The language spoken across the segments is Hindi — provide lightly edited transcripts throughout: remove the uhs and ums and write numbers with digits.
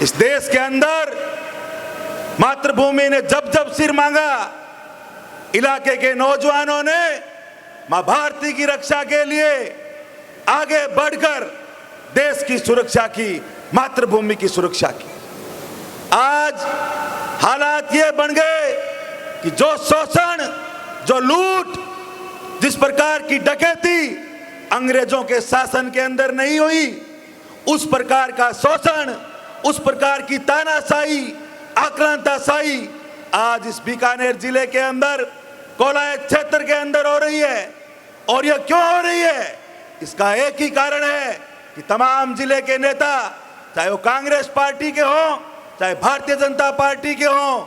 इस देश के अंदर मातृभूमि ने जब जब सिर मांगा, इलाके के नौजवानों ने मां भारती की रक्षा के लिए आगे बढ़कर देश की सुरक्षा की, मातृभूमि की सुरक्षा की। आज हालात ये बन गए कि जो शोषण, जो लूट, जिस प्रकार की डकैती अंग्रेजों के शासन के अंदर नहीं हुई, उस प्रकार का शोषण, उस प्रकार की तानाशाही, आक्रांताशाही आज इस बीकानेर जिले के अंदर कोलायत क्षेत्र के अंदर हो रही है। और यह क्यों हो रही है? इसका एक ही कारण है कि तमाम जिले के नेता, चाहे वो कांग्रेस पार्टी के हों, चाहे भारतीय जनता पार्टी के हों,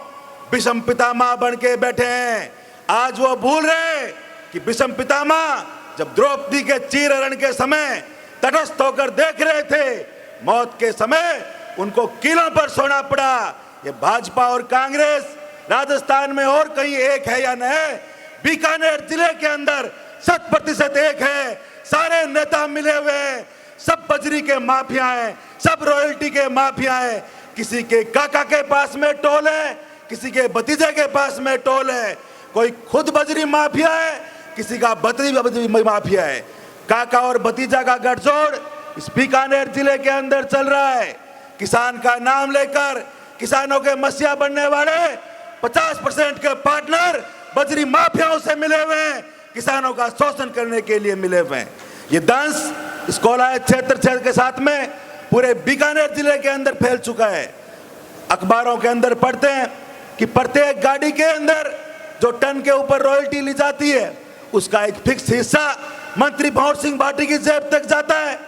विषम पितामह बन के बैठे हैं। आज वो भूल रहे कि विषम पितामह जब द्रौपदी के चीरहरण के समय तटस्थ होकर देख रहे थे, मौत के समय उनको किलों पर सोना पड़ा। ये भाजपा और कांग्रेस राजस्थान में और कहीं एक है या नहीं, बीकानेर जिले के अंदर 100% एक है। सारे नेता मिले हुए हैं, सब बजरी के माफिया हैं, सब रॉयल्टी के माफिया हैं। किसी के काका के पास में टोल है, किसी के भतीजे के पास में टोल है। कोई खुद बजरी माफिया है, किसी का बजरी माफिया है। काका और भतीजा का गठजोड़ इस बीकानेर जिले के अंदर चल रहा है। किसान का नाम लेकर किसानों के मसीहा बनने वाले 50% के पार्टनर बजरी माफियाओं से मिले हुए हैं, किसानों का शोषण करने के लिए मिले हुए हैं। ये दंश इस कोलायत क्षेत्र के साथ में पूरे बीकानेर जिले के अंदर फैल चुका है। अखबारों के अंदर पढ़ते हैं कि प्रत्येक गाड़ी के अंदर जो टन के ऊपर रॉयल्टी ली जाती है, उसका एक फिक्स हिस्सा मंत्री भंवर सिंह भाटी की जेब तक जाता है।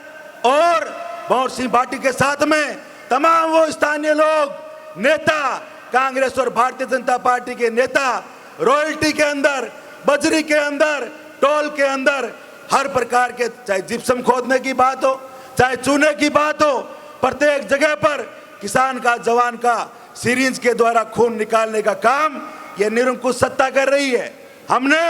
और भंवर सिंह भाटी के साथ में तमाम वो स्थानीय लोग, नेता, कांग्रेस और भारतीय जनता पार्टी के नेता रॉयल्टी के अंदर, बजरी के अंदर, टोल के अंदर, हर प्रकार के, चाहे जिप्सम खोदने की बात हो, चाहे चूने की बात हो, प्रत्येक जगह पर किसान का, जवान का सिरिंज के द्वारा खून निकालने का काम ये निरंकुश सत्ता कर रही है। हमने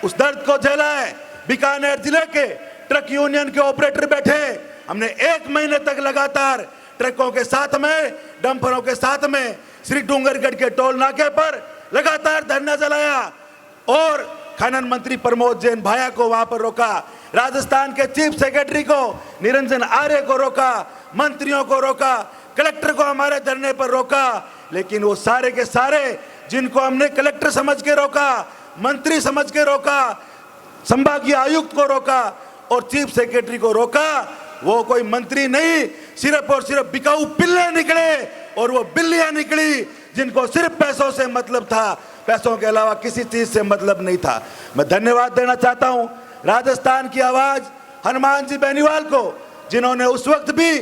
उस दर्द को झेला है। बीकानेर जिले के ट्रक यूनियन के ऑपरेटर बैठे, हमने 1 महीने तक लगातार ट्रकों के साथ में, डंपरों के साथ में श्री डूंगरगढ़ के टोल नाके पर लगातार धरना जलाया और खनन मंत्री प्रमोद जैन भाया को वहां पर रोका, राजस्थान के चीफ सेक्रेटरी को निरंजन आर्य को रोका, मंत्रियों को रोका, कलेक्टर को हमारे धरने पर रोका। लेकिन वो सारे के सारे जिनको हमने कलेक्टर समझ के रोका, मंत्री समझ के रोका, संभागीय आयुक्त को रोका और चीफ सेक्रेटरी को रोका, वो कोई मंत्री नहीं, सिर्फ और सिर्फ बिकाऊ पिल्ले निकले। और वो बिल्लियां निकली जिनको सिर्फ पैसों से मतलब था, पैसों के अलावा किसी चीज से मतलब नहीं था। मैं धन्यवाद देना चाहता हूं राजस्थान की आवाज हनुमान जी बेनीवाल को, जिन्होंने उस वक्त भी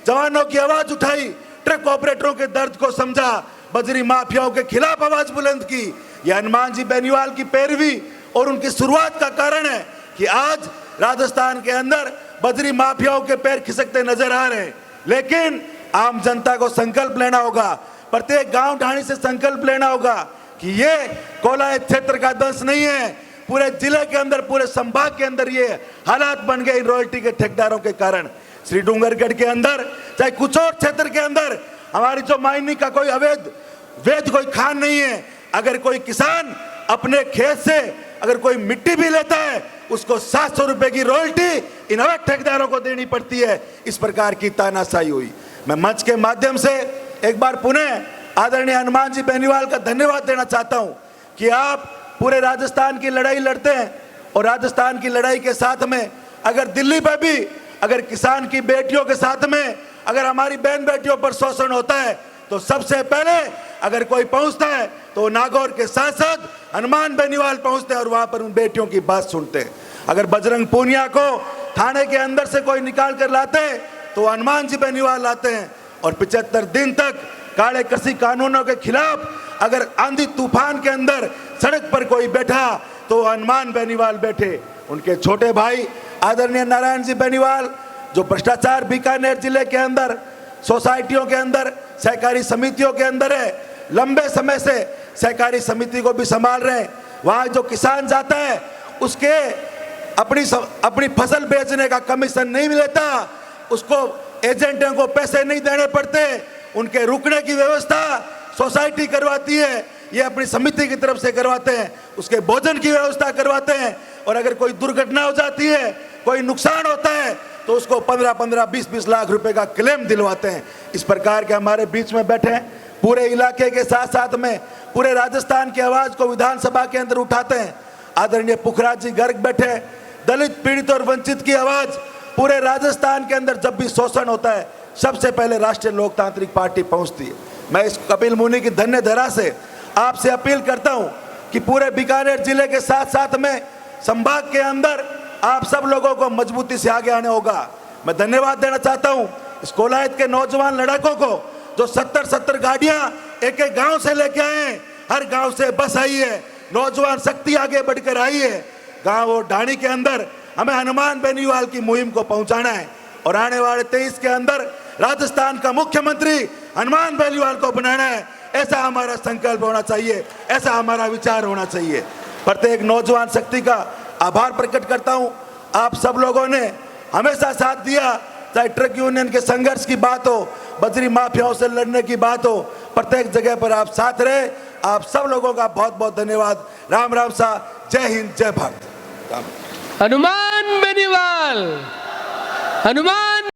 जवानों की आवाज उठाई, ट्रक ऑपरेटरों के दर्द को समझा, बजरी माफियाओं के खिलाफ आवाज बुलंद की। यह हनुमान जी बेनीवाल की पैरवी और उनकी शुरुआत का कारण है कि आज राजस्थान के अंदर बजरी माफियाओं के पैर खिसकते नजर आ रहे हैं। लेकिन आम जनता को संकल्प लेना होगा, प्रत्येक गांव ढाणी से संकल्प लेना होगा कि ये कोलायत क्षेत्र का दंश नहीं है। पूरे जिले के अंदर, पूरे संभाग के अंदर ये हालात बन गए रॉयल्टी के ठेकेदारों के कारण। श्री डूंगरगढ़ के अंदर, चाहे कुछ और क्षेत्र के अंदर, हमारी जो माइनिंग का कोई वैध कोई खान नहीं है। अगर कोई किसान अपने खेत से अगर कोई मिट्टी भी लेता है, उसको 700 रुपए की रॉयल्टी इन अवैध ठेकेदारों को देनी पड़ती है। इस प्रकार की तानाशाही हुई। मैं मंच के माध्यम से एक बार पुनः आदरणीय हनुमान जी बेनीवाल का धन्यवाद देना चाहता हूं कि आप पूरे राजस्थान की लड़ाई लड़ते हैं और राजस्थान की लड़ाई के साथ में अगर दिल्ली पर भी अगर किसान की बेटियों के साथ में अगर हमारी बहन बेटियों पर शोषण होता है, तो सबसे पहले अगर कोई पहुंचता है तो नागौर के सांसद हनुमान बेनीवाल पहुंचते हैं और वहां पर उन बेटियों की बात सुनते हैं। अगर बजरंग पूनिया को थाने के अंदर से कोई निकाल कर लाते हैं तो हनुमान जी बेनीवाल लाते हैं। और 75 दिन तक काले कृषि कानूनों के खिलाफ अगर आंधी तूफान के अंदर सड़क पर कोई बैठा तो हनुमान बेनीवाल बैठे। उनके छोटे भाई आदरणीय नारायण जी बेनीवाल, जो भ्रष्टाचार बीकानेर जिले के अंदर सोसाइटियों के अंदर, सहकारी समितियों के अंदर है, लंबे समय से सहकारी समिति को भी संभाल रहे हैं। वहाँ जो किसान जाता है उसके अपनी फसल बेचने का कमीशन नहीं मिलता, उसको एजेंटों को पैसे नहीं देने पड़ते उनके रुकने की व्यवस्था सोसाइटी करवाती है, ये अपनी समिति की तरफ से करवाते हैं, उसके भोजन की व्यवस्था करवाते हैं, और अगर कोई दुर्घटना हो जाती है, कोई नुकसान होता है, तो उसको 15-15, 20-20 लाख रुपए का क्लेम दिलवाते हैं। इस प्रकार के हमारे बीच में बैठे हैं, पूरे इलाके के साथ साथ में पूरे राजस्थान की आवाज को विधानसभा के अंदर उठाते हैं। आदरणीय पुखराज जी गर्ग बैठे, दलित, पीड़ित और वंचित की आवाज पूरे राजस्थान के अंदर जब भी शोषण होता है, सबसे पहले राष्ट्रीय लोकतांत्रिक पार्टी पहुंचती है। मैं इस कपिल मुनि की धन्य धरा से आपसे अपील करता हूं कि पूरे बीकानेर जिले के साथ साथ में संभाग के अंदर आप सब लोगों को मजबूती से आगे आने होगा। मैं धन्यवाद देना चाहता हूं इस कोलायत के नौजवान लड़कों को जो 70 गाड़ियां एक एक गांव से लेके आए हैं, हर गांव से बस आई है, नौजवान शक्ति आगे बढ़कर आई है। गांव और ढाणी के अंदर हमें हनुमान बेनीवाल की मुहिम को पहुंचाना है और आने वाले 23 के अंदर राजस्थान का मुख्यमंत्री हनुमान बेनीवाल को बनाना है। ऐसा हमारा संकल्प होना चाहिए, ऐसा हमारा विचार होना चाहिए। प्रत्येक नौजवान शक्ति का आभार प्रकट करता हूं। आप सब लोगों ने हमेशा साथ दिया, चाहे ट्रक यूनियन के संघर्ष की बात हो, बजरी माफियाओं से लड़ने की बात हो, प्रत्येक जगह पर आप साथ रहे। आप सब लोगों का बहुत बहुत धन्यवाद। राम राम सा, जय हिंद, जय भारत। हनुमान बेनीवाल, हनुमान